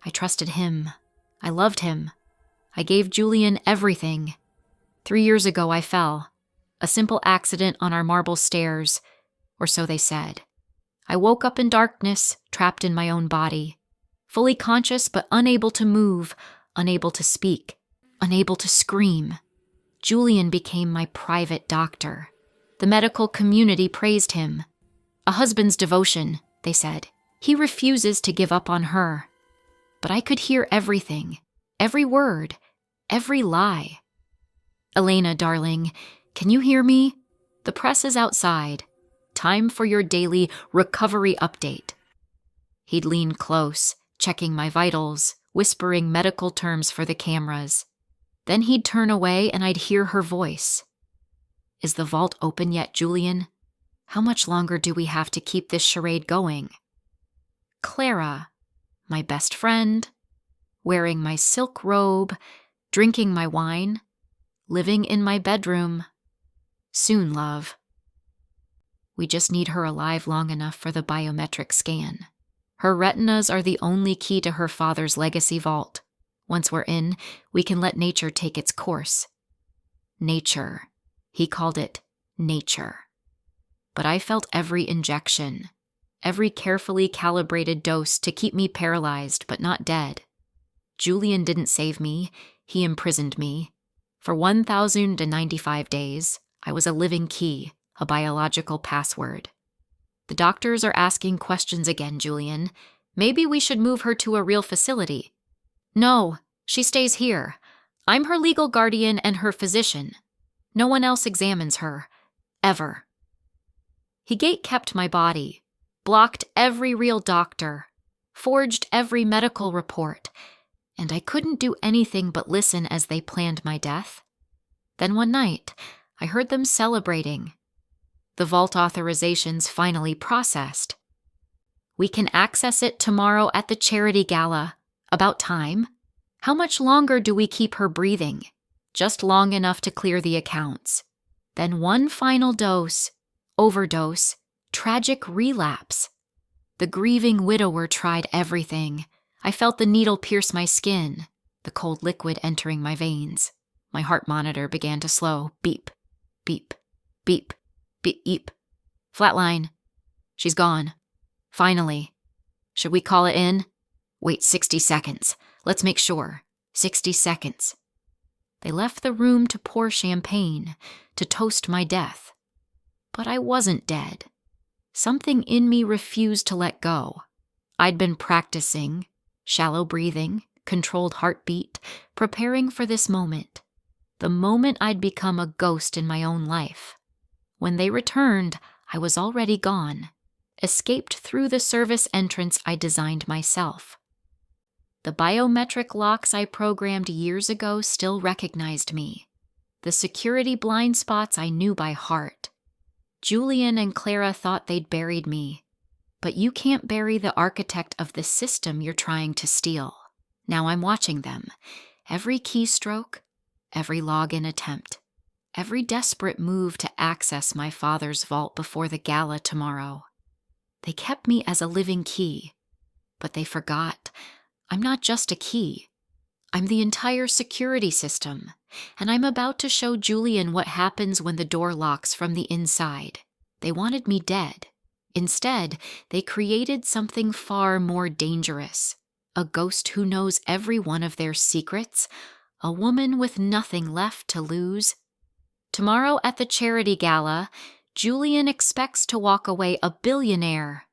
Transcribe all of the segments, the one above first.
I trusted him. I loved him. I gave Julian everything. 3 years ago, I fell. A simple accident on our marble stairs, or so they said. I woke up in darkness, trapped in my own body, fully conscious but unable to move, unable to speak, unable to scream. Julian became my private doctor. The medical community praised him. A husband's devotion, they said. He refuses to give up on her. But I could hear everything, every word, every lie. Elena, darling, can you hear me? The press is outside. Time for your daily recovery update. He'd lean close, checking my vitals, whispering medical terms for the cameras. Then he'd turn away and I'd hear her voice. Is the vault open yet, Julian? How much longer do we have to keep this charade going? Clara, my best friend, wearing my silk robe, drinking my wine, living in my bedroom. Soon, love. We just need her alive long enough for the biometric scan. Her retinas are the only key to her father's legacy vault. Once we're in, we can let nature take its course. Nature. He called it nature. But I felt every injection, every carefully calibrated dose to keep me paralyzed but not dead. Julian didn't save me, he imprisoned me. For 1,095 days, I was a living key, a biological password. The doctors are asking questions again, Julian. Maybe we should move her to a real facility. No, she stays here. I'm her legal guardian and her physician. No one else examines her. Ever. He gate-kept my body, blocked every real doctor, forged every medical report, and I couldn't do anything but listen as they planned my death. Then one night, I heard them celebrating. The vault authorization's finally processed. We can access it tomorrow at the charity gala. About time. How much longer do we keep her breathing? Just long enough to clear the accounts. Then one final dose, overdose, tragic relapse. The grieving widower tried everything. I felt the needle pierce my skin, the cold liquid entering my veins. My heart monitor began to slow. Beep, beep, beep, beep, beep. Flatline. She's gone. Finally. Should we call it in? Wait 60 seconds. Let's make sure. 60 seconds. They left the room to pour champagne, to toast my death. But I wasn't dead. Something in me refused to let go. I'd been practicing, shallow breathing, controlled heartbeat, preparing for this moment. The moment I'd become a ghost in my own life. When they returned, I was already gone, escaped through the service entrance I designed myself. The biometric locks I programmed years ago still recognized me. The security blind spots I knew by heart. Julian and Clara thought they'd buried me. But you can't bury the architect of the system you're trying to steal. Now I'm watching them. Every keystroke, every login attempt, every desperate move to access my father's vault before the gala tomorrow. They kept me as a living key, but they forgot I'm not just a key. I'm the entire security system, and I'm about to show Julian what happens when the door locks from the inside. They wanted me dead. Instead, they created something far more dangerous. A ghost who knows every one of their secrets, a woman with nothing left to lose. Tomorrow at the charity gala, Julian expects to walk away a billionaire.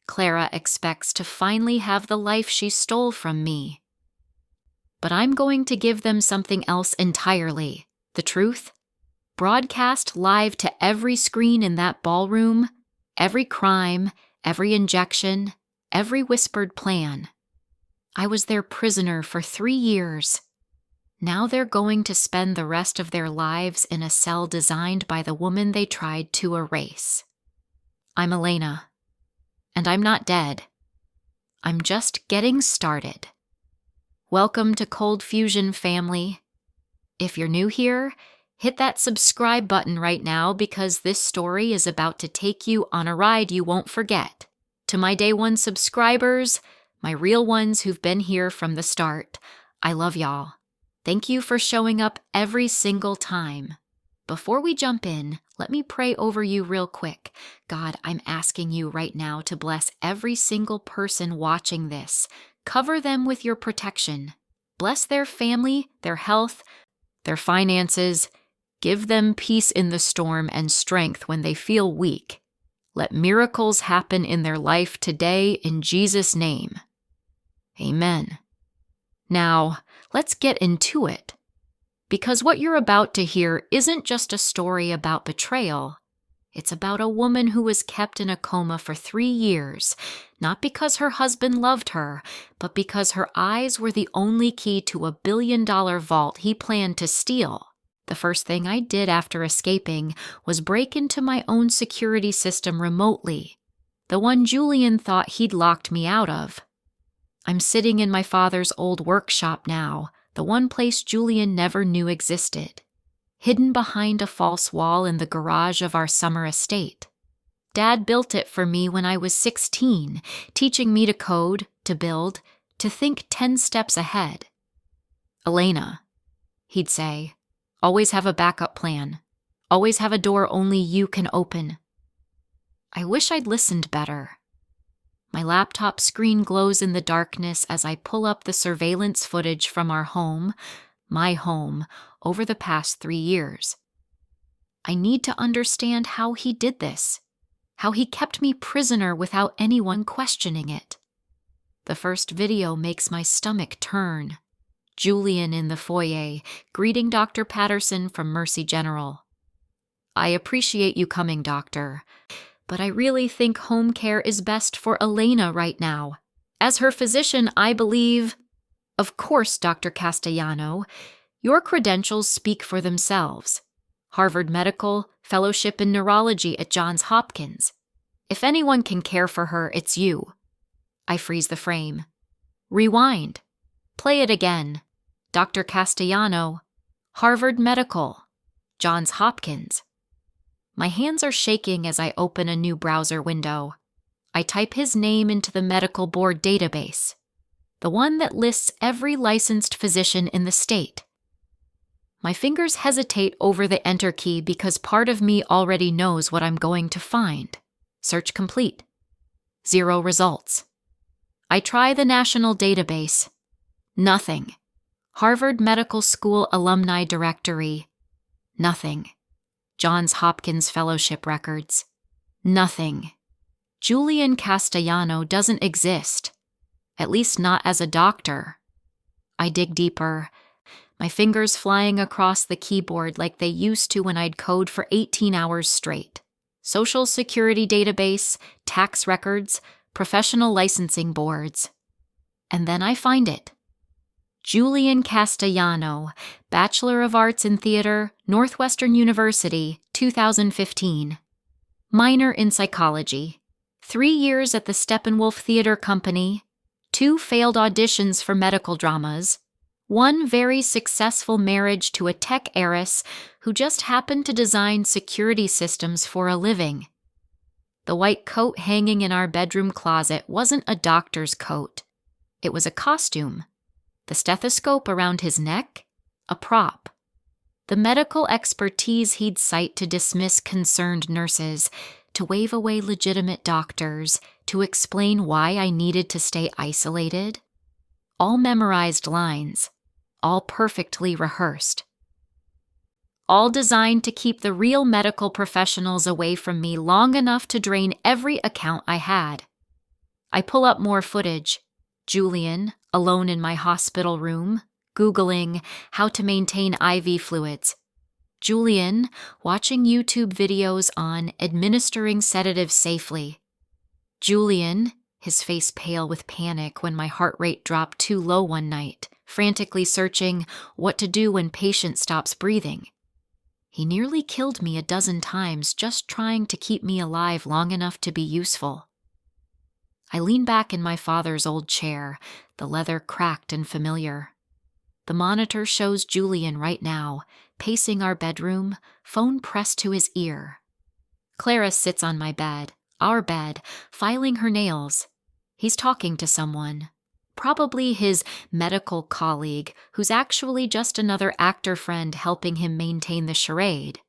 Clara expects to finally have the life she stole from me. But I'm going to give them something else entirely. The truth? Broadcast live to every screen in that ballroom, every crime, every injection, every whispered plan. I was their prisoner for 3 years. Now they're going to spend the rest of their lives in a cell designed by the woman they tried to erase. I'm Elena. And I'm not dead. I'm just getting started. Welcome to Cold Fusion, family. If you're new here, hit that subscribe button right now because this story is about to take you on a ride you won't forget. To my day one subscribers, My real ones who've been here from the start, I love y'all. Thank you for showing up every single time. Before we jump in, let me pray over you real quick. God, I'm asking you right now to bless every single person watching this. Cover them with your protection. Bless their family, their health, their finances. Give them peace in the storm and strength when they feel weak. Let miracles happen in their life today in Jesus' name. Amen. Now, let's get into it. Because what you're about to hear isn't just a story about betrayal. It's about a woman who was kept in a coma for 3 years, not because her husband loved her, but because her eyes were the only key to a billion-dollar vault he planned to steal. The first thing I did after escaping was break into my own security system remotely, the one Julian thought he'd locked me out of. I'm sitting in my father's old workshop now, the one place Julian never knew existed, hidden behind a false wall in the garage of our summer estate. Dad built it for me when I was 16, teaching me to code, to build, to think 10 steps ahead. Elena, he'd say, always have a backup plan. Always have a door only you can open. I wish I'd listened better. My laptop screen glows in the darkness as I pull up the surveillance footage from our home, my home, over the past 3 years. I need to understand how he did this, how he kept me prisoner without anyone questioning it. The first video makes my stomach turn. Julian in the foyer, greeting Dr. Patterson from Mercy General. I appreciate you coming, doctor, but I really think home care is best for Elena right now. As her physician, I believe... Of course, Dr. Castellano, your credentials speak for themselves. Harvard Medical, fellowship in neurology at Johns Hopkins. If anyone can care for her, it's you. I freeze the frame. Rewind. Play it again. Dr. Castellano, Harvard Medical, Johns Hopkins. My hands are shaking as I open a new browser window. I type his name into the medical board database, the one that lists every licensed physician in the state. My fingers hesitate over the enter key because part of me already knows what I'm going to find. Search complete. 0 results. I try the national database. Nothing. Harvard Medical School Alumni Directory. Nothing. Johns Hopkins Fellowship Records. Nothing. Julian Castellano doesn't exist. At least not as a doctor. I dig deeper, my fingers flying across the keyboard like they used to when I'd code for 18 hours straight. Social Security database, tax records, professional licensing boards. And then I find it. Julian Castellano, Bachelor of Arts in Theater, Northwestern University, 2015. Minor in Psychology. 3 years at the Steppenwolf Theater Company. 2 failed auditions for medical dramas. 1 very successful marriage to a tech heiress who just happened to design security systems for a living. The white coat hanging in our bedroom closet wasn't a doctor's coat. It was a costume. The stethoscope around his neck? A prop. The medical expertise he'd cite to dismiss concerned nurses, to wave away legitimate doctors, to explain why I needed to stay isolated. All memorized lines. All perfectly rehearsed. All designed to keep the real medical professionals away from me long enough to drain every account I had. I pull up more footage. Julian, alone in my hospital room, Googling how to maintain IV fluids. Julian, watching YouTube videos on administering sedatives safely. Julian, his face pale with panic when my heart rate dropped too low one night, frantically searching what to do when patient stops breathing. He nearly killed me a dozen times just trying to keep me alive long enough to be useful. I lean back in my father's old chair, the leather cracked and familiar. The monitor shows Julian right now, pacing our bedroom, phone pressed to his ear. Clara sits on my bed, our bed, filing her nails. He's talking to someone, Probably his medical colleague, who's actually just another actor friend helping him maintain the charade.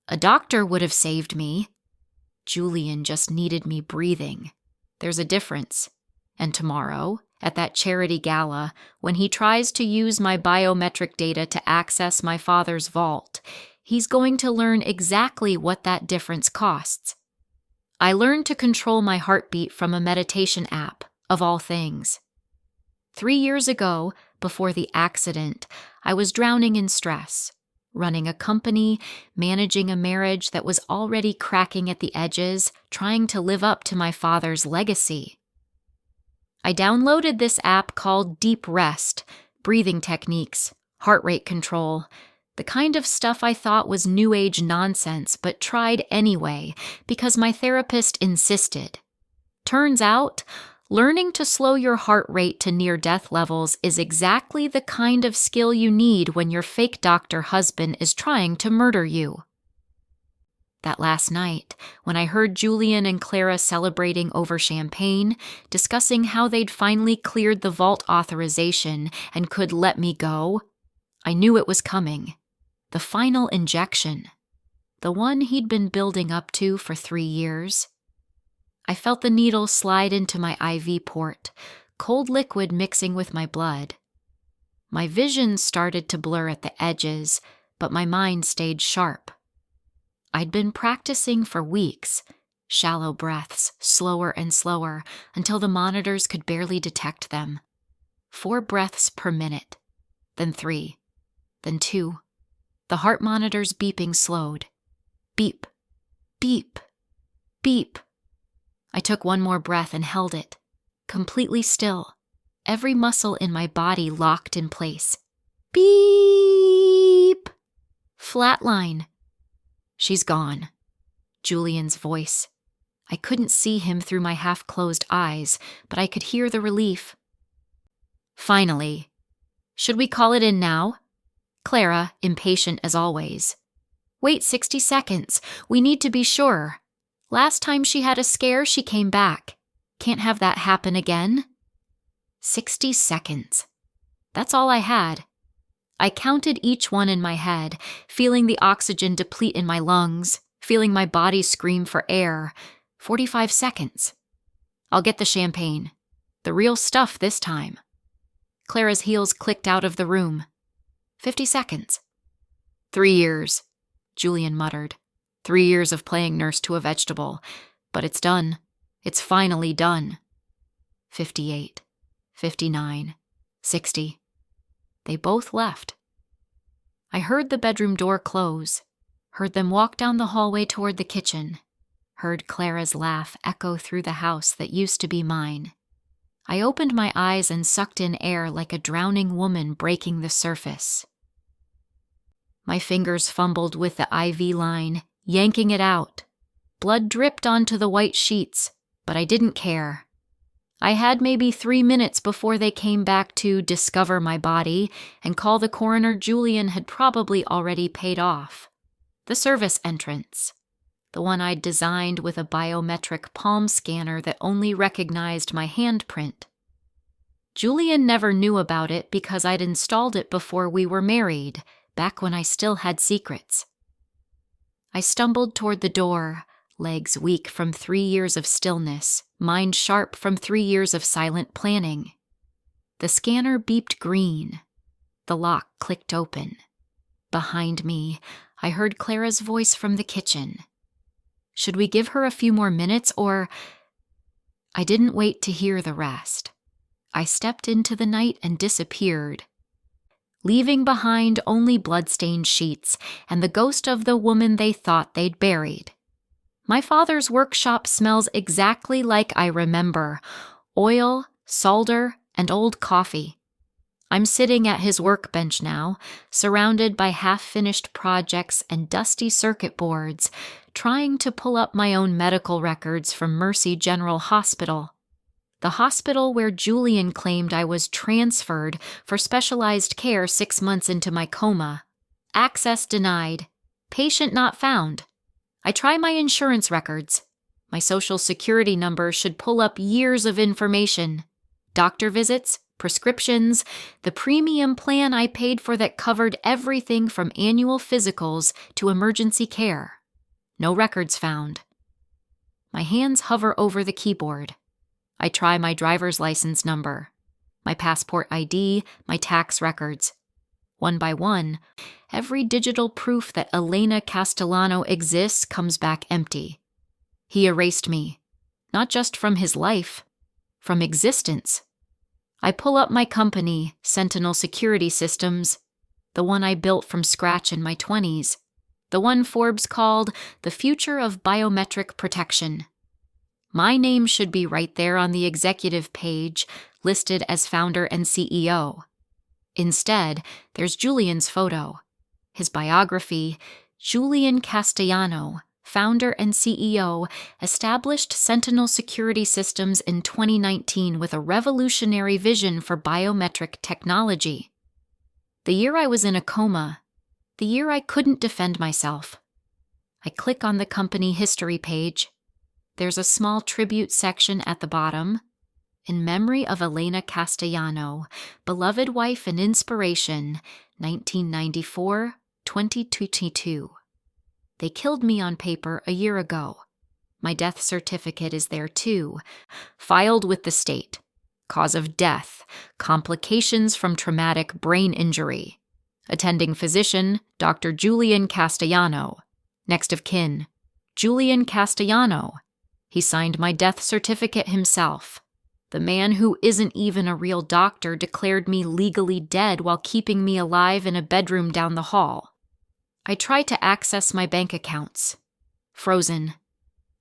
A doctor would have saved me. Julian just needed me breathing. There's a difference. And tomorrow, at that charity gala, when he tries to use my biometric data to access my father's vault, he's going to learn exactly what that difference costs. I learned to control my heartbeat from a meditation app, of all things. 3 years ago, before the accident, I was drowning in stress, running a company, managing a marriage that was already cracking at the edges, trying to live up to my father's legacy. I downloaded this app called Deep Rest, breathing techniques, heart rate control, the kind of stuff I thought was new age nonsense, but tried anyway because my therapist insisted. Turns out, learning to slow your heart rate to near-death levels is exactly the kind of skill you need when your fake doctor husband is trying to murder you. That last night, when I heard Julian and Clara celebrating over champagne, discussing how they'd finally cleared the vault authorization and could let me go, I knew it was coming. The final injection. The one he'd been building up to for 3 years. I felt the needle slide into my IV port, cold liquid mixing with my blood. My vision started to blur at the edges, but my mind stayed sharp. I'd been practicing for weeks, shallow breaths, slower and slower, until the monitors could barely detect them. 4 breaths per minute, then 3, then 2. The heart monitors beeping slowed. Beep, beep, beep. I took 1 more breath and held it, completely still, every muscle in my body locked in place. Beep! Flatline. She's gone. Julian's voice. I couldn't see him through my half-closed eyes, but I could hear the relief. Finally. Should we call it in now? Clara, impatient as always. Wait 60 seconds. We need to be sure. Last time she had a scare, she came back. Can't have that happen again. 60 seconds. That's all I had. I counted each one in my head, feeling the oxygen deplete in my lungs, feeling my body scream for air. 45 seconds. I'll get the champagne. The real stuff this time. Clara's heels clicked out of the room. 50 seconds. 3 years, Julian muttered. 3 years of playing nurse to a vegetable. But it's done. It's finally done. 58. 59. 60. They both left. I heard the bedroom door close, heard them walk down the hallway toward the kitchen, heard Clara's laugh echo through the house that used to be mine. I opened my eyes and sucked in air like a drowning woman breaking the surface. My fingers fumbled with the IV line, yanking it out. Blood dripped onto the white sheets, but I didn't care. I had maybe 3 minutes before they came back to discover my body and call the coroner Julian had probably already paid off. The service entrance. The one I'd designed with a biometric palm scanner that only recognized my handprint. Julian never knew about it because I'd installed it before we were married, back when I still had secrets. I stumbled toward the door, legs weak from 3 years of stillness, mind sharp from 3 years of silent planning. The scanner beeped green. The lock clicked open. Behind me, I heard Clara's voice from the kitchen. Should we give her a few more minutes, or... I didn't wait to hear the rest. I stepped into the night and disappeared, leaving behind only blood-stained sheets and the ghost of the woman they thought they'd buried. My father's workshop smells exactly like I remember: oil, solder, and old coffee. I'm sitting at his workbench now, surrounded by half-finished projects and dusty circuit boards, trying to pull up my own medical records from Mercy General Hospital, the hospital where Julian claimed I was transferred for specialized care 6 months into my coma. Access denied. Patient not found. I try my insurance records. My social security number should pull up years of information. Doctor visits, prescriptions, the premium plan I paid for that covered everything from annual physicals to emergency care. No records found. My hands hover over the keyboard. I try my driver's license number, my passport ID, my tax records. One by one, every digital proof that Elena Castellano exists comes back empty. He erased me, not just from his life, from existence. I pull up my company, Sentinel Security Systems, the one I built from scratch in my 20s, the one Forbes called the future of biometric protection. My name should be right there on the executive page, listed as founder and CEO. Instead, there's Julian's photo. His biography, Julian Castellano, founder and CEO, established Sentinel Security Systems in 2019 with a revolutionary vision for biometric technology. The year I was in a coma, the year I couldn't defend myself. I click on the company history page. There's a small tribute section at the bottom. In memory of Elena Castellano, beloved wife and inspiration, 1994-2022. They killed me on paper a year ago. My death certificate is there too, filed with the state. Cause of death, complications from traumatic brain injury. Attending physician, Dr. Julian Castellano. Next of kin, Julian Castellano. He signed my death certificate himself. The man who isn't even a real doctor declared me legally dead while keeping me alive in a bedroom down the hall. I tried to access my bank accounts. Frozen.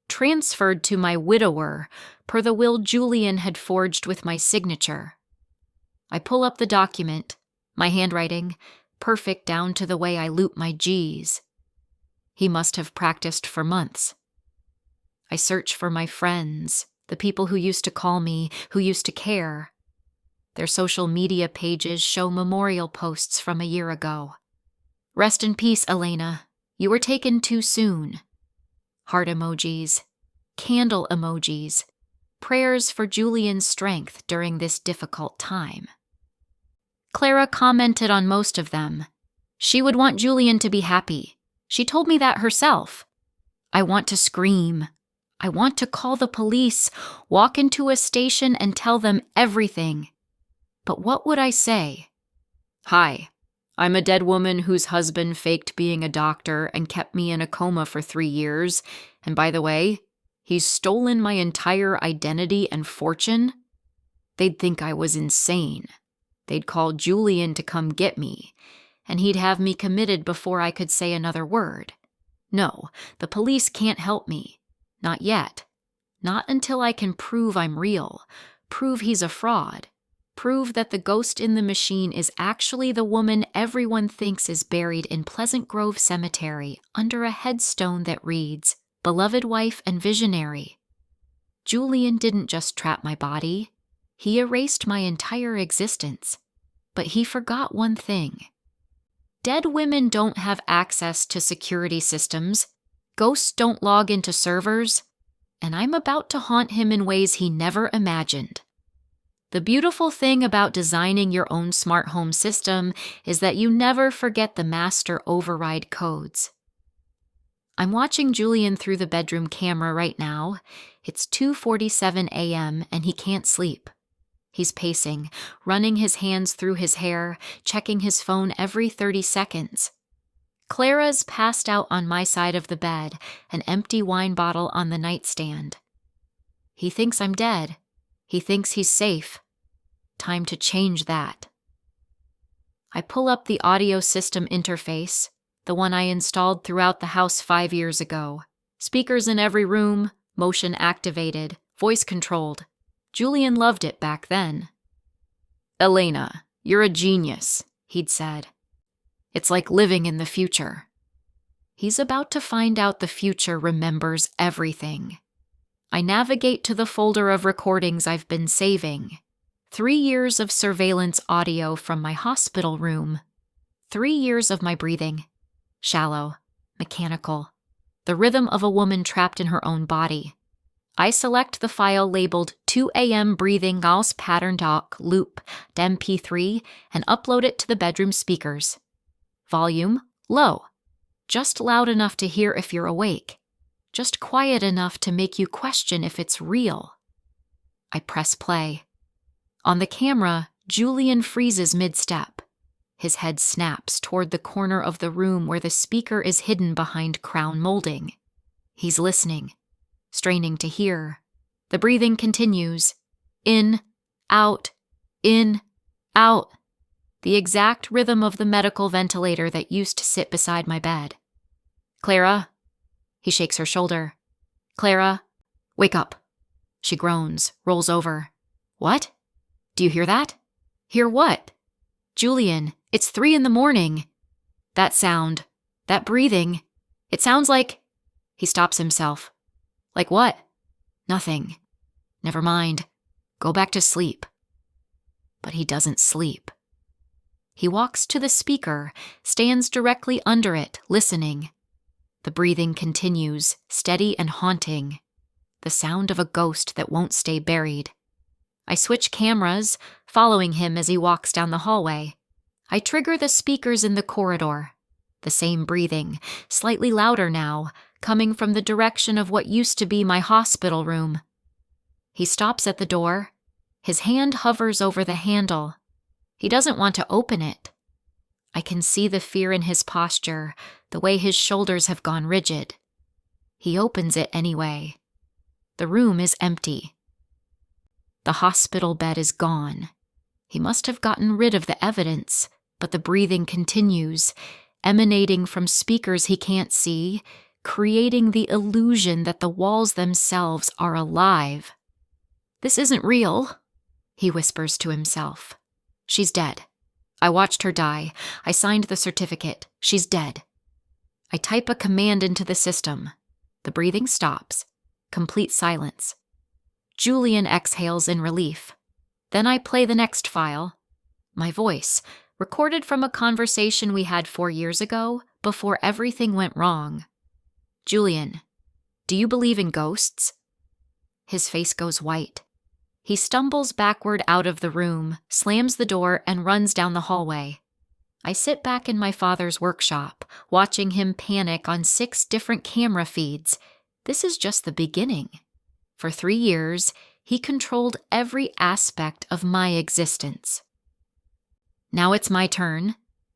Transferred to my widower, per the will Julian had forged with my signature. I pull up the document, my handwriting, perfect down to the way I loop my G's. He must have practiced for months. I search for my friends, the people who used to call me, who used to care. Their social media pages show memorial posts from a year ago. Rest in peace, Elena. You were taken too soon. Heart emojis, candle emojis, prayers for Julian's strength during this difficult time. Clara commented on most of them. She would want Julian to be happy. She told me that herself. I want to scream. I want to call the police, walk into a station and tell them everything. But what would I say? Hi, I'm a dead woman whose husband faked being a doctor and kept me in a coma for 3 years. And by the way, he's stolen my entire identity and fortune. They'd think I was insane. They'd call Julian to come get me, and he'd have me committed before I could say another word. No, the police can't help me. Not yet. Not until I can prove I'm real, prove he's a fraud, prove that the ghost in the machine is actually the woman everyone thinks is buried in Pleasant Grove Cemetery under a headstone that reads, Beloved Wife and Visionary. Julian didn't just trap my body. He erased my entire existence. But he forgot one thing. Dead women don't have access to security systems. Ghosts don't log into servers, and I'm about to haunt him in ways he never imagined. The beautiful thing about designing your own smart home system is that you never forget the master override codes. I'm watching Julian through the bedroom camera right now. It's 2:47 a.m. and he can't sleep. He's pacing, running his hands through his hair, checking his phone every 30 seconds. Clara's passed out on my side of the bed, an empty wine bottle on the nightstand. He thinks I'm dead. He thinks he's safe. Time to change that. I pull up the audio system interface, the one I installed throughout the house 5 years ago. Speakers in every room, motion activated, voice controlled. Julian loved it back then. Elena, you're a genius, he'd said. It's like living in the future. He's about to find out the future remembers everything. I navigate to the folder of recordings I've been saving. 3 years of surveillance audio from my hospital room. 3 years of my breathing. Shallow, mechanical. The rhythm of a woman trapped in her own body. I select the file labeled 2 a.m. breathing Gauss pattern doc loop .mp3 and upload it to the bedroom speakers. Volume low, just loud enough to hear if you're awake, just quiet enough to make you question if it's real. I press play. On the camera, Julian freezes mid-step. His head snaps toward the corner of the room where the speaker is hidden behind crown molding. He's listening, straining to hear. The breathing continues. In, out, in, out. The exact rhythm of the medical ventilator that used to sit beside my bed. Clara. He shakes her shoulder. Clara, wake up. She groans, rolls over. What? Do you hear that? Hear what? Julian, it's 3 a.m. That sound, that breathing, it sounds like... He stops himself. Like what? Nothing. Never mind. Go back to sleep. But he doesn't sleep. He walks to the speaker, stands directly under it, listening. The breathing continues, steady and haunting. The sound of a ghost that won't stay buried. I switch cameras, following him as he walks down the hallway. I trigger the speakers in the corridor. The same breathing, slightly louder now, coming from the direction of what used to be my hospital room. He stops at the door. His hand hovers over the handle. He doesn't want to open it. I can see the fear in his posture, the way his shoulders have gone rigid. He opens it anyway. The room is empty. The hospital bed is gone. He must have gotten rid of the evidence, but the breathing continues, emanating from speakers he can't see, creating the illusion that the walls themselves are alive. This isn't real, he whispers to himself. She's dead. I watched her die. I signed the certificate. She's dead. I type a command into the system. The breathing stops. Complete silence. Julian exhales in relief. Then I play the next file. My voice, recorded from a conversation we had 4 years ago, before everything went wrong. Julian, do you believe in ghosts? His face goes white. He stumbles backward out of the room, slams the door, and runs down the hallway. I sit back in my father's workshop, watching him panic on 6 different camera feeds. This is just the beginning. For 3 years, he controlled every aspect of my existence. Now it's my turn.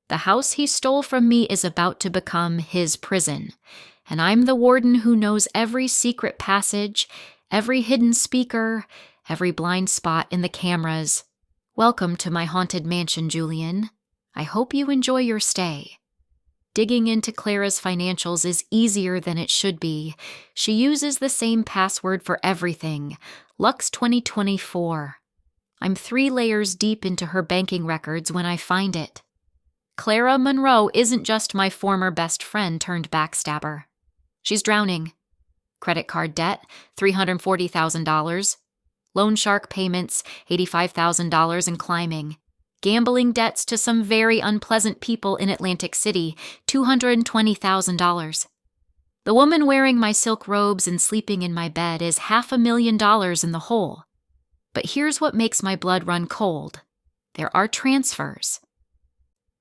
The house he stole from me is about to become his prison, and I'm the warden who knows every secret passage, every hidden speaker, every blind spot in the cameras. Welcome to my haunted mansion, Julian. I hope you enjoy your stay. Digging into Clara's financials is easier than it should be. She uses the same password for everything, Lux 2024. I'm 3 layers deep into her banking records when I find it. Clara Monroe isn't just my former best friend turned backstabber. She's drowning. Credit card debt, $340,000. Loan shark payments, $85,000 and climbing. Gambling debts to some very unpleasant people in Atlantic City, $220,000. The woman wearing my silk robes and sleeping in my bed is $500,000 in the hole. But here's what makes my blood run cold. There are transfers.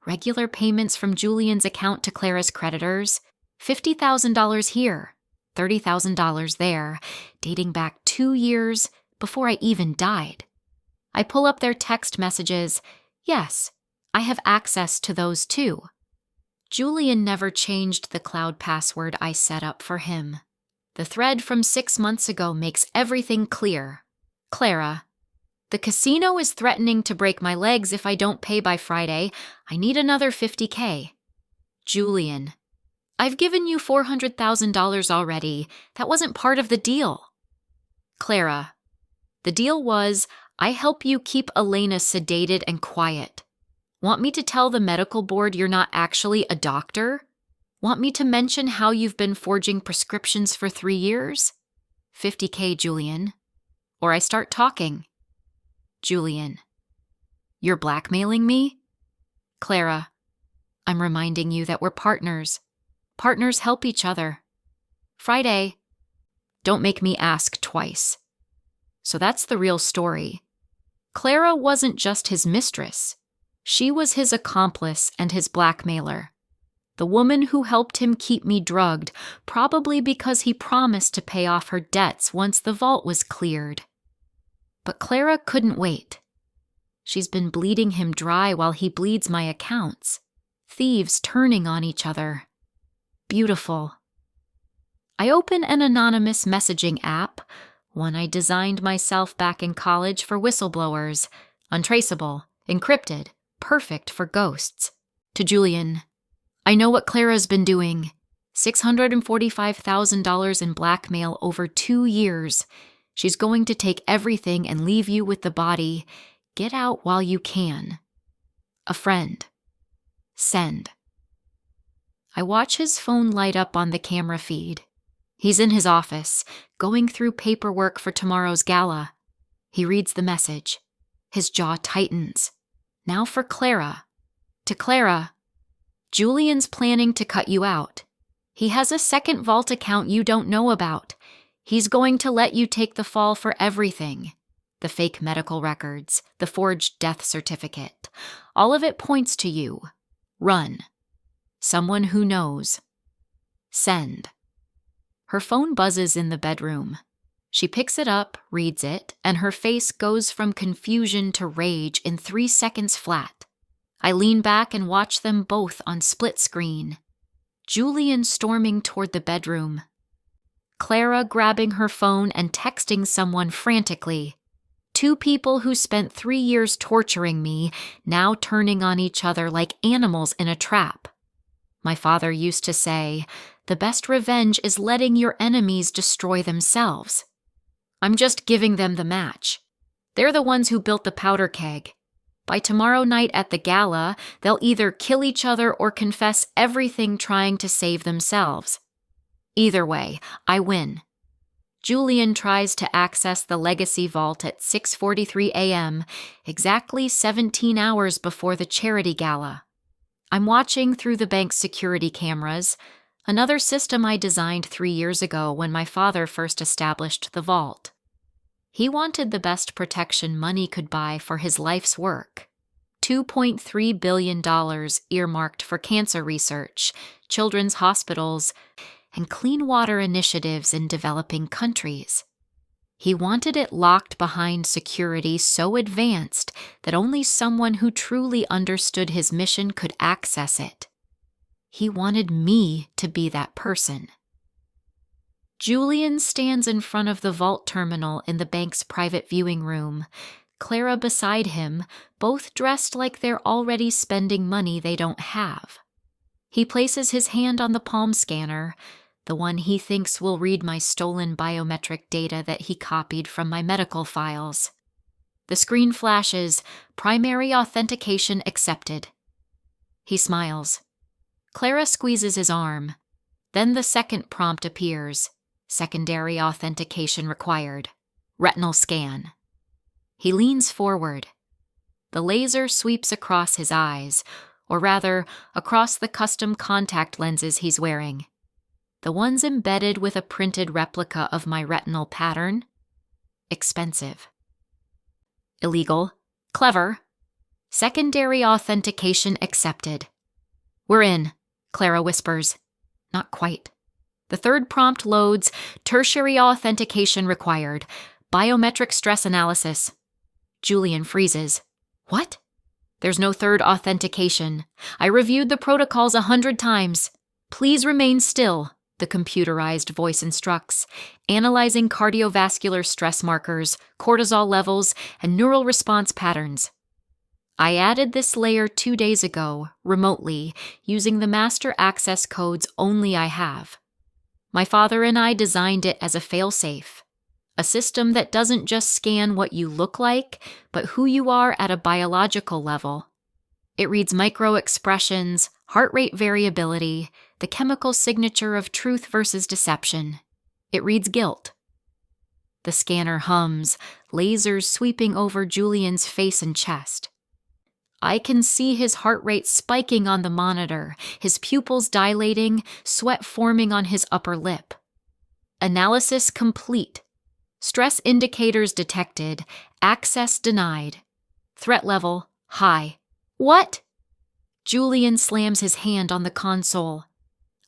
Regular payments from Julian's account to Clara's creditors, $50,000 here, $30,000 there, dating back 2 years before I even died. I pull up their text messages. Yes, I have access to those too. Julian never changed the cloud password I set up for him. The thread from 6 months ago makes everything clear. Clara, the casino is threatening to break my legs if I don't pay by Friday. I need another $50,000. Julian, I've given you $400,000 already. That wasn't part of the deal. Clara, the deal was I help you keep Elena sedated and quiet. Want me to tell the medical board you're not actually a doctor? Want me to mention how you've been forging prescriptions for 3 years? $50,000, Julian. Or I start talking. Julian, you're blackmailing me? Clara, I'm reminding you that we're partners. Partners help each other. Friday. Don't make me ask twice. So that's the real story. Clara wasn't just his mistress. She was his accomplice and his blackmailer. The woman who helped him keep me drugged, probably because he promised to pay off her debts once the vault was cleared. But Clara couldn't wait. She's been bleeding him dry while he bleeds my accounts. Thieves turning on each other. Beautiful. I open an anonymous messaging app, one I designed myself back in college for whistleblowers. Untraceable, encrypted, perfect for ghosts. To Julian. I know what Clara's been doing. $645,000 in blackmail over 2 years. She's going to take everything and leave you with the body. Get out while you can. A friend. Send. I watch his phone light up on the camera feed. He's in his office, going through paperwork for tomorrow's gala. He reads the message. His jaw tightens. Now for Clara. To Clara. Julian's planning to cut you out. He has a second vault account you don't know about. He's going to let you take the fall for everything. The fake medical records, the forged death certificate. All of it points to you. Run. Someone who knows. Send. Her phone buzzes in the bedroom. She picks it up, reads it, and her face goes from confusion to rage in 3 seconds flat. I lean back and watch them both on split screen. Julian storming toward the bedroom. Clara grabbing her phone and texting someone frantically. 2 people who spent 3 years torturing me, now turning on each other like animals in a trap. My father used to say, the best revenge is letting your enemies destroy themselves. I'm just giving them the match. They're the ones who built the powder keg. By tomorrow night at the gala, they'll either kill each other or confess everything trying to save themselves. Either way, I win. Julian tries to access the Legacy Vault at 6:43 a.m., exactly 17 hours before the charity gala. I'm watching through the bank's security cameras, another system I designed 3 years ago when my father first established the vault. He wanted the best protection money could buy for his life's work. $2.3 billion earmarked for cancer research, children's hospitals, and clean water initiatives in developing countries. He wanted it locked behind security so advanced that only someone who truly understood his mission could access it. He wanted me to be that person. Julian stands in front of the vault terminal in the bank's private viewing room, Clara beside him, both dressed like they're already spending money they don't have. He places his hand on the palm scanner, the one he thinks will read my stolen biometric data that he copied from my medical files. The screen flashes, primary authentication accepted. He smiles. Clara squeezes his arm. Then the second prompt appears. Secondary authentication required. Retinal scan. He leans forward. The laser sweeps across his eyes, or rather, across the custom contact lenses he's wearing. The ones embedded with a printed replica of my retinal pattern. Expensive. Illegal. Clever. Secondary authentication accepted. We're in, Clara whispers. Not quite. The third prompt loads, tertiary authentication required, biometric stress analysis. Julian freezes. What? There's no third authentication. I reviewed the protocols 100 times. Please remain still, the computerized voice instructs, analyzing cardiovascular stress markers, cortisol levels, and neural response patterns. I added this layer 2 days ago, remotely, using the master access codes only I have. My father and I designed it as a failsafe, a system that doesn't just scan what you look like, but who you are at a biological level. It reads micro-expressions, heart rate variability, the chemical signature of truth versus deception. It reads guilt. The scanner hums, lasers sweeping over Julian's face and chest. I can see his heart rate spiking on the monitor, his pupils dilating, sweat forming on his upper lip. Analysis complete. Stress indicators detected. Access denied. Threat level high. What? Julian slams his hand on the console.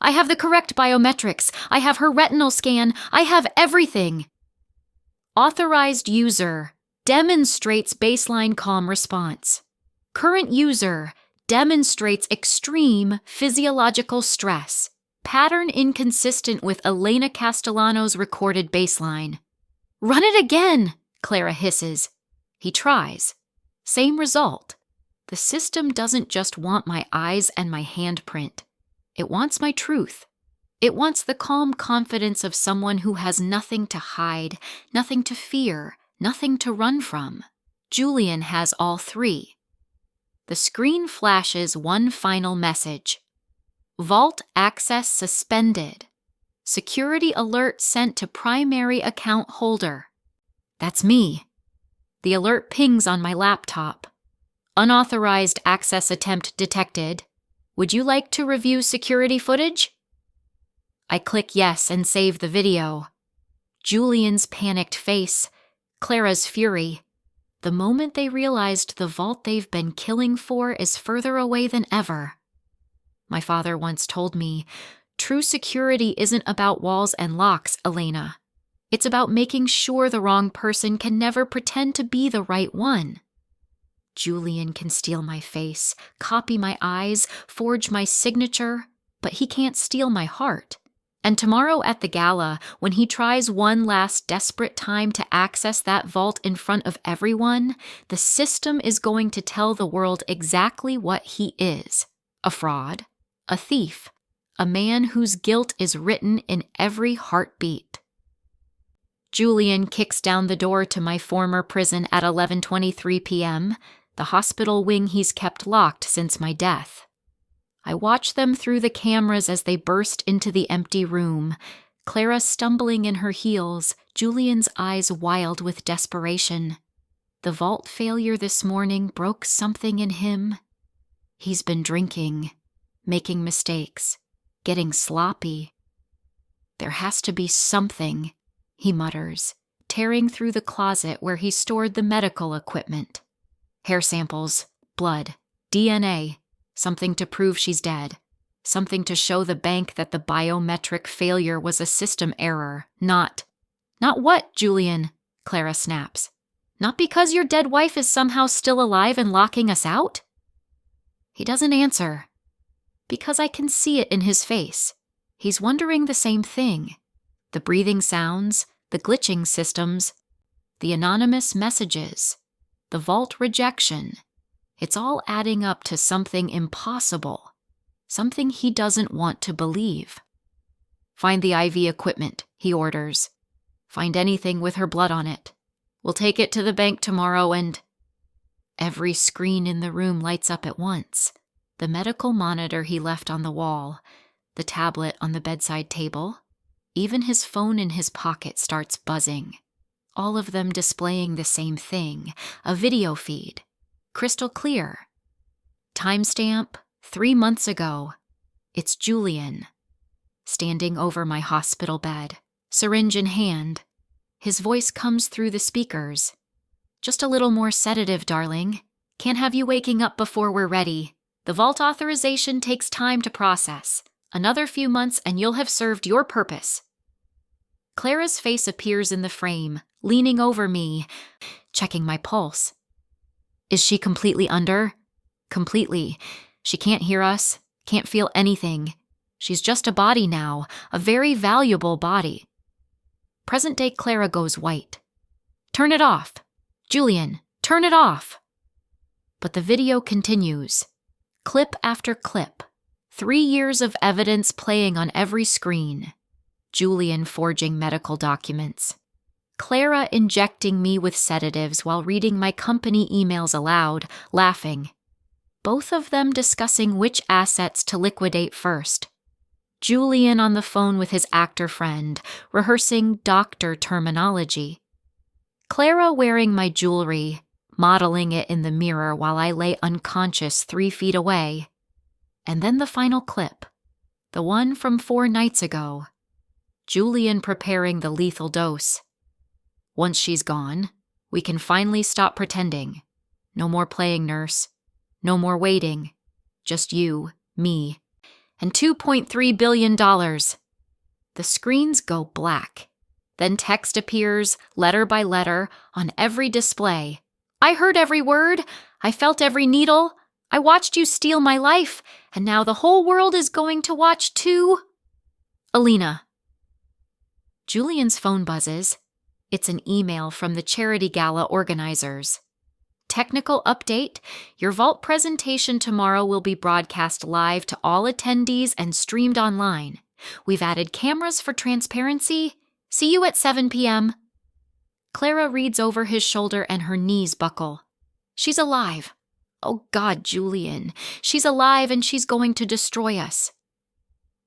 I have the correct biometrics. I have her retinal scan. I have everything. Authorized user demonstrates baseline calm response. Current user demonstrates extreme physiological stress. Pattern inconsistent with Elena Castellano's recorded baseline. Run it again, Clara hisses. He tries. Same result. The system doesn't just want my eyes and my handprint. It wants my truth. It wants the calm confidence of someone who has nothing to hide, nothing to fear, nothing to run from. Julian has all three. The screen flashes one final message. Vault access suspended. Security alert sent to primary account holder. That's me. The alert pings on my laptop. Unauthorized access attempt detected. Would you like to review security footage? I click yes and save the video. Julian's panicked face, Clara's fury. The moment they realized the vault they've been killing for is further away than ever. My father once told me, true security isn't about walls and locks, Elena. It's about making sure the wrong person can never pretend to be the right one. Julian can steal my face, copy my eyes, forge my signature, but he can't steal my heart. And tomorrow at the gala, when he tries one last desperate time to access that vault in front of everyone, the system is going to tell the world exactly what he is. A fraud, a thief, a man whose guilt is written in every heartbeat. Julian kicks down the door to my former prison at 11:23 p.m., the hospital wing he's kept locked since my death. I watch them through the cameras as they burst into the empty room, Clara stumbling in her heels, Julian's eyes wild with desperation. The vault failure this morning broke something in him. He's been drinking, making mistakes, getting sloppy. There has to be something, he mutters, tearing through the closet where he stored the medical equipment. Hair samples, blood, DNA, something to prove she's dead. Something to show the bank that the biometric failure was a system error, not what, Julian? Clara snaps. Not because your dead wife is somehow still alive and locking us out? He doesn't answer. Because I can see it in his face. He's wondering the same thing. The breathing sounds, the glitching systems, the anonymous messages, the vault rejection. It's all adding up to something impossible. Something he doesn't want to believe. Find the IV equipment, he orders. Find anything with her blood on it. We'll take it to the bank tomorrow and... Every screen in the room lights up at once. The medical monitor he left on the wall, the tablet on the bedside table, even his phone in his pocket starts buzzing. All of them displaying the same thing, a video feed. Crystal clear. Timestamp, 3 months ago. It's Julian. Standing over my hospital bed, syringe in hand. His voice comes through the speakers. Just a little more sedative, darling. Can't have you waking up before we're ready. The vault authorization takes time to process. Another few months and you'll have served your purpose. Clara's face appears in the frame, leaning over me, checking my pulse. Is she completely under? Completely. She can't hear us, can't feel anything. She's just a body now, a very valuable body. Present-day Clara goes white. Turn it off. Julian, turn it off. But the video continues. Clip after clip. 3 years of evidence playing on every screen. Julian forging medical documents. Clara injecting me with sedatives while reading my company emails aloud, laughing. Both of them discussing which assets to liquidate first. Julian on the phone with his actor friend, rehearsing doctor terminology. Clara wearing my jewelry, modeling it in the mirror while I lay unconscious 3 feet away. And then the final clip, the one from 4 nights ago. Julian preparing the lethal dose. Once she's gone, we can finally stop pretending. No more playing nurse. No more waiting. Just you, me, and $2.3 billion. The screens go black. Then text appears, letter by letter, on every display. I heard every word. I felt every needle. I watched you steal my life, and now the whole world is going to watch too. Alina. Julian's phone buzzes. It's an email from the charity gala organizers. Technical update: your vault presentation tomorrow will be broadcast live to all attendees and streamed online. We've added cameras for transparency. See you at 7 p.m. Clara reads over his shoulder and her knees buckle. She's alive. Oh God, Julian. She's alive and she's going to destroy us.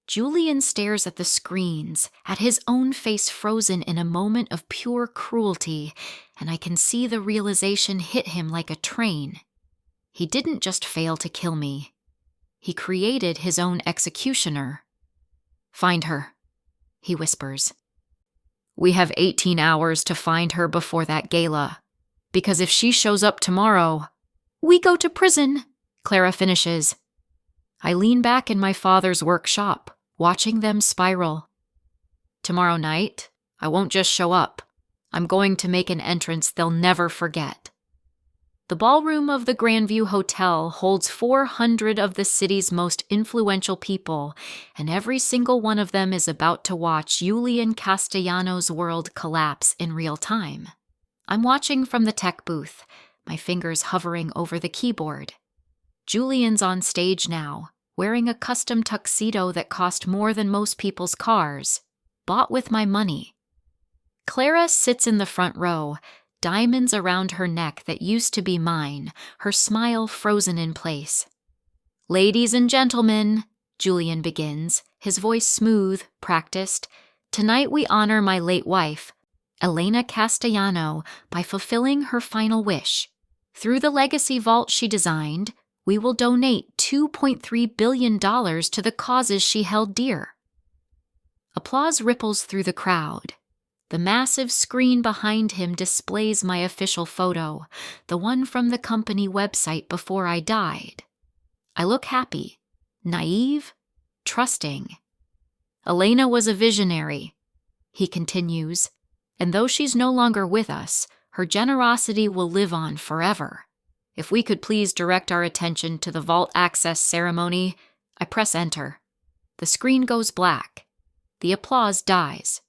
Julian stares at the screens, at his own face frozen in a moment of pure cruelty, and I can see the realization hit him like a train. He didn't just fail to kill me. He created his own executioner. Find her, he whispers. We have 18 hours to find her before that gala, because if she shows up tomorrow, we go to prison, Clara finishes. I lean back in my father's workshop, watching them spiral. Tomorrow night, I won't just show up. I'm going to make an entrance they'll never forget. The ballroom of the Grandview Hotel holds 400 of the city's most influential people, and every single one of them is about to watch Julian Castellano's world collapse in real time. I'm watching from the tech booth, my fingers hovering over the keyboard. Julian's on stage now, wearing a custom tuxedo that cost more than most people's cars, bought with my money. Clara sits in the front row, diamonds around her neck that used to be mine, her smile frozen in place. Ladies and gentlemen, Julian begins, his voice smooth, practiced. Tonight we honor my late wife, Elena Castellano, by fulfilling her final wish. Through the legacy vault she designed, we will donate $2.3 billion to the causes she held dear. Applause ripples through the crowd. The massive screen behind him displays my official photo, the one from the company website before I died. I look happy, naive, trusting. Elena was a visionary, he continues, and though she's no longer with us, her generosity will live on forever. If we could please direct our attention to the vault access ceremony, I press enter. The screen goes black. The applause dies.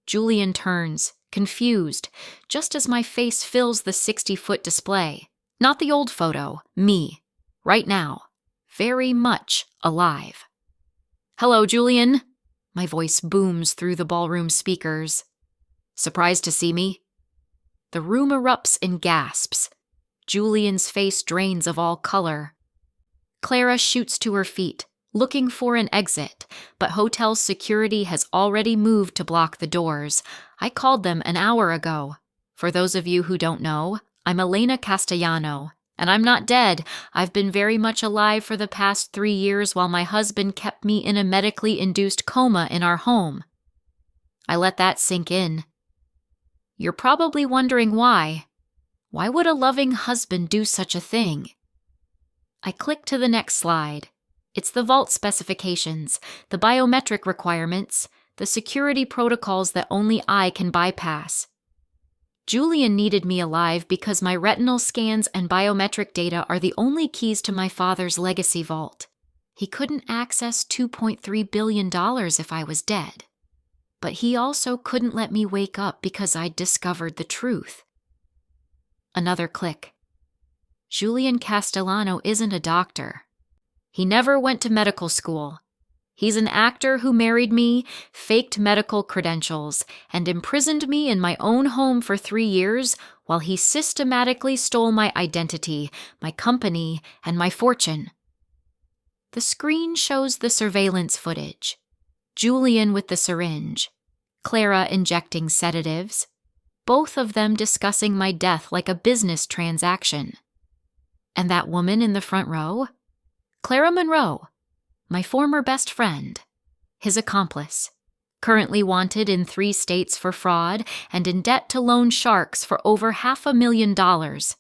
Julian turns, confused, just as my face fills the 60-foot display. Not the old photo, me, right now, very much alive. Hello, Julian. My voice booms through the ballroom speakers. Surprised to see me? The room erupts in gasps. Julian's face drains of all color. Clara shoots to her feet, looking for an exit, but hotel security has already moved to block the doors. I called them an hour ago. For those of you who don't know, I'm Elena Castellano, and I'm not dead. I've been very much alive for the past 3 years while my husband kept me in a medically induced coma in our home. I let that sink in. You're probably wondering why. Why would a loving husband do such a thing? I click to the next slide. It's the vault specifications, the biometric requirements, the security protocols that only I can bypass. Julian needed me alive because my retinal scans and biometric data are the only keys to my father's legacy vault. He couldn't access $2.3 billion if I was dead. But he also couldn't let me wake up because I'd discovered the truth. Another click. Julian Castellano isn't a doctor. He never went to medical school. He's an actor who married me, faked medical credentials, and imprisoned me in my own home for 3 years while he systematically stole my identity, my company, and my fortune. The screen shows the surveillance footage. Julian with the syringe, Clara injecting sedatives, both of them discussing my death like a business transaction. And that woman in the front row? Clara Monroe, my former best friend, his accomplice, currently wanted in 3 states for fraud and in debt to loan sharks for over $500,000.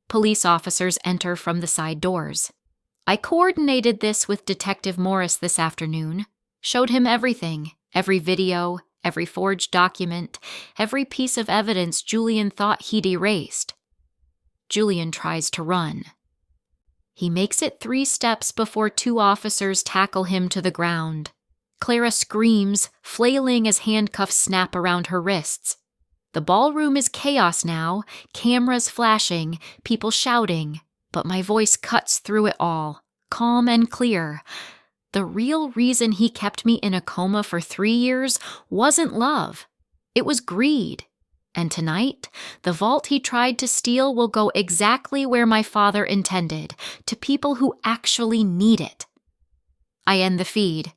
Police officers enter from the side doors. I coordinated this with Detective Morris this afternoon, showed him everything, every video, every forged document, every piece of evidence Julian thought he'd erased. Julian tries to run. He makes it 3 steps before 2 officers tackle him to the ground. Clara screams, flailing as handcuffs snap around her wrists. The ballroom is chaos now, cameras flashing, people shouting, but my voice cuts through it all, calm and clear. The real reason he kept me in a coma for 3 years wasn't love. It was greed. And tonight, the vault he tried to steal will go exactly where my father intended, to people who actually need it. I end the feed.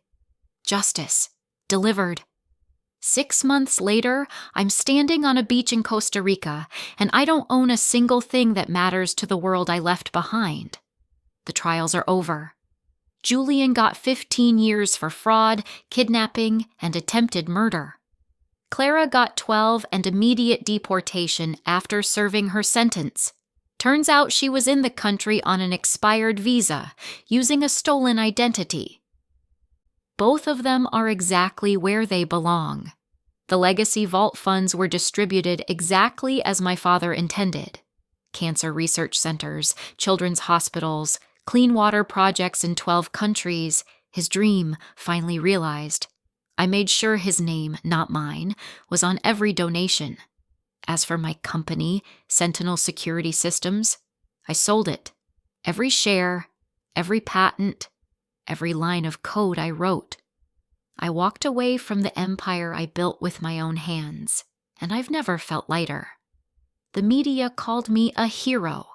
Justice. Delivered. 6 months later, I'm standing on a beach in Costa Rica, and I don't own a single thing that matters to the world I left behind. The trials are over. Julian got 15 years for fraud, kidnapping, and attempted murder. Clara got 12 and immediate deportation after serving her sentence. Turns out she was in the country on an expired visa, using a stolen identity. Both of them are exactly where they belong. The legacy vault funds were distributed exactly as my father intended. Cancer research centers, children's hospitals, clean water projects in 12 countries, his dream finally realized. I made sure his name, not mine, was on every donation. As for my company, Sentinel Security Systems, I sold it. Every share, every patent, every line of code I wrote. I walked away from the empire I built with my own hands, and I've never felt lighter. The media called me a hero.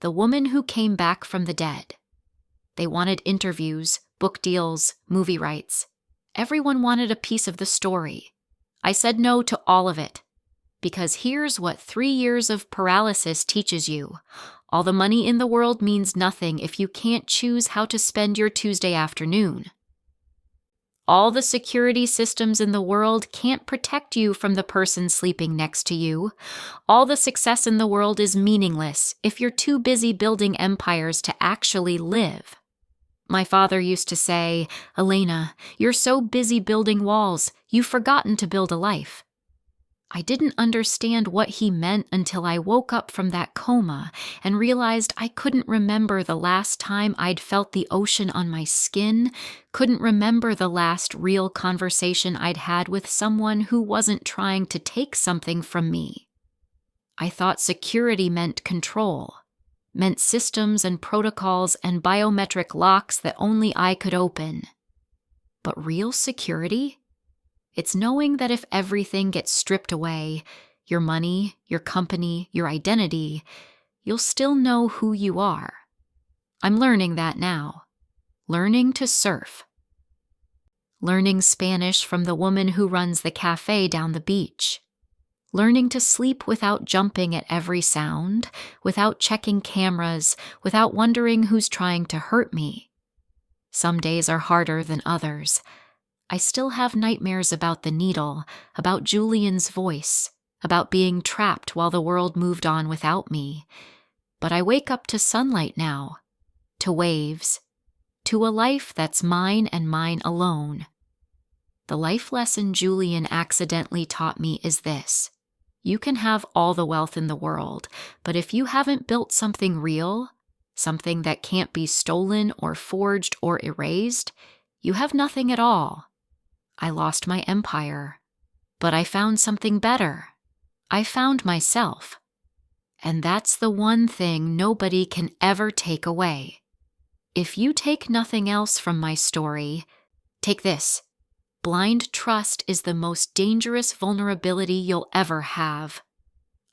The woman who came back from the dead. They wanted interviews, book deals, movie rights. Everyone wanted a piece of the story. I said no to all of it. Because here's what 3 years of paralysis teaches you. All the money in the world means nothing if you can't choose how to spend your Tuesday afternoon. All the security systems in the world can't protect you from the person sleeping next to you. All the success in the world is meaningless if you're too busy building empires to actually live. My father used to say, "Elena, you're so busy building walls, you've forgotten to build a life." I didn't understand what he meant until I woke up from that coma and realized I couldn't remember the last time I'd felt the ocean on my skin, couldn't remember the last real conversation I'd had with someone who wasn't trying to take something from me. I thought security meant control, meant systems and protocols and biometric locks that only I could open. But real security? It's knowing that if everything gets stripped away, your money, your company, your identity, you'll still know who you are. I'm learning that now. Learning to surf. Learning Spanish from the woman who runs the cafe down the beach. Learning to sleep without jumping at every sound, without checking cameras, without wondering who's trying to hurt me. Some days are harder than others. I still have nightmares about the needle, about Julian's voice, about being trapped while the world moved on without me. But I wake up to sunlight now, to waves, to a life that's mine and mine alone. The life lesson Julian accidentally taught me is this. You can have all the wealth in the world, but if you haven't built something real, something that can't be stolen or forged or erased, you have nothing at all. I lost my empire, but I found something better. I found myself. And that's the one thing nobody can ever take away. If you take nothing else from my story, take this. Blind trust is the most dangerous vulnerability you'll ever have.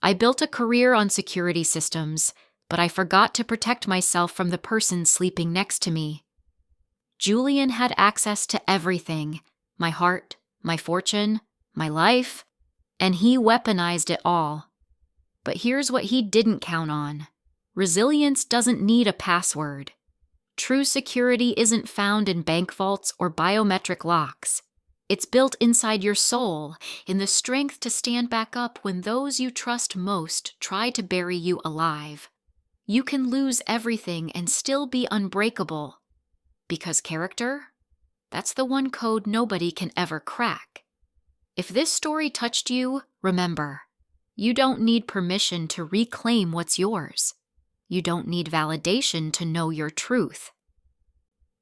I built a career on security systems, but I forgot to protect myself from the person sleeping next to me. Julian had access to everything. My heart, my fortune, my life, and he weaponized it all. But here's what he didn't count on. Resilience doesn't need a password. True security isn't found in bank vaults or biometric locks. It's built inside your soul, in the strength to stand back up when those you trust most try to bury you alive. You can lose everything and still be unbreakable. Because character? That's the one code nobody can ever crack. If this story touched you, remember, you don't need permission to reclaim what's yours. You don't need validation to know your truth.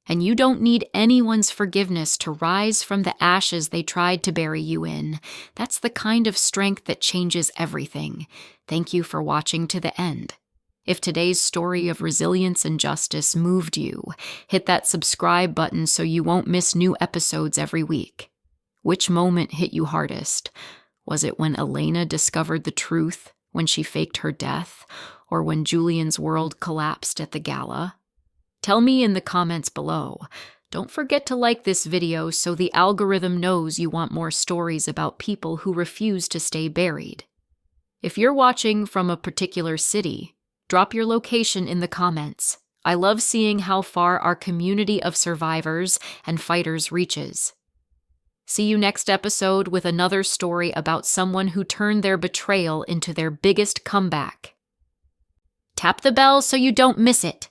And you don't need anyone's forgiveness to rise from the ashes they tried to bury you in. That's the kind of strength that changes everything. Thank you for watching to the end. If today's story of resilience and justice moved you, hit that subscribe button so you won't miss new episodes every week. Which moment hit you hardest? Was it when Elena discovered the truth, when she faked her death, or when Julian's world collapsed at the gala? Tell me in the comments below. Don't forget to like this video so the algorithm knows you want more stories about people who refuse to stay buried. If you're watching from a particular city, drop your location in the comments. I love seeing how far our community of survivors and fighters reaches. See you next episode with another story about someone who turned their betrayal into their biggest comeback. Tap the bell so you don't miss it.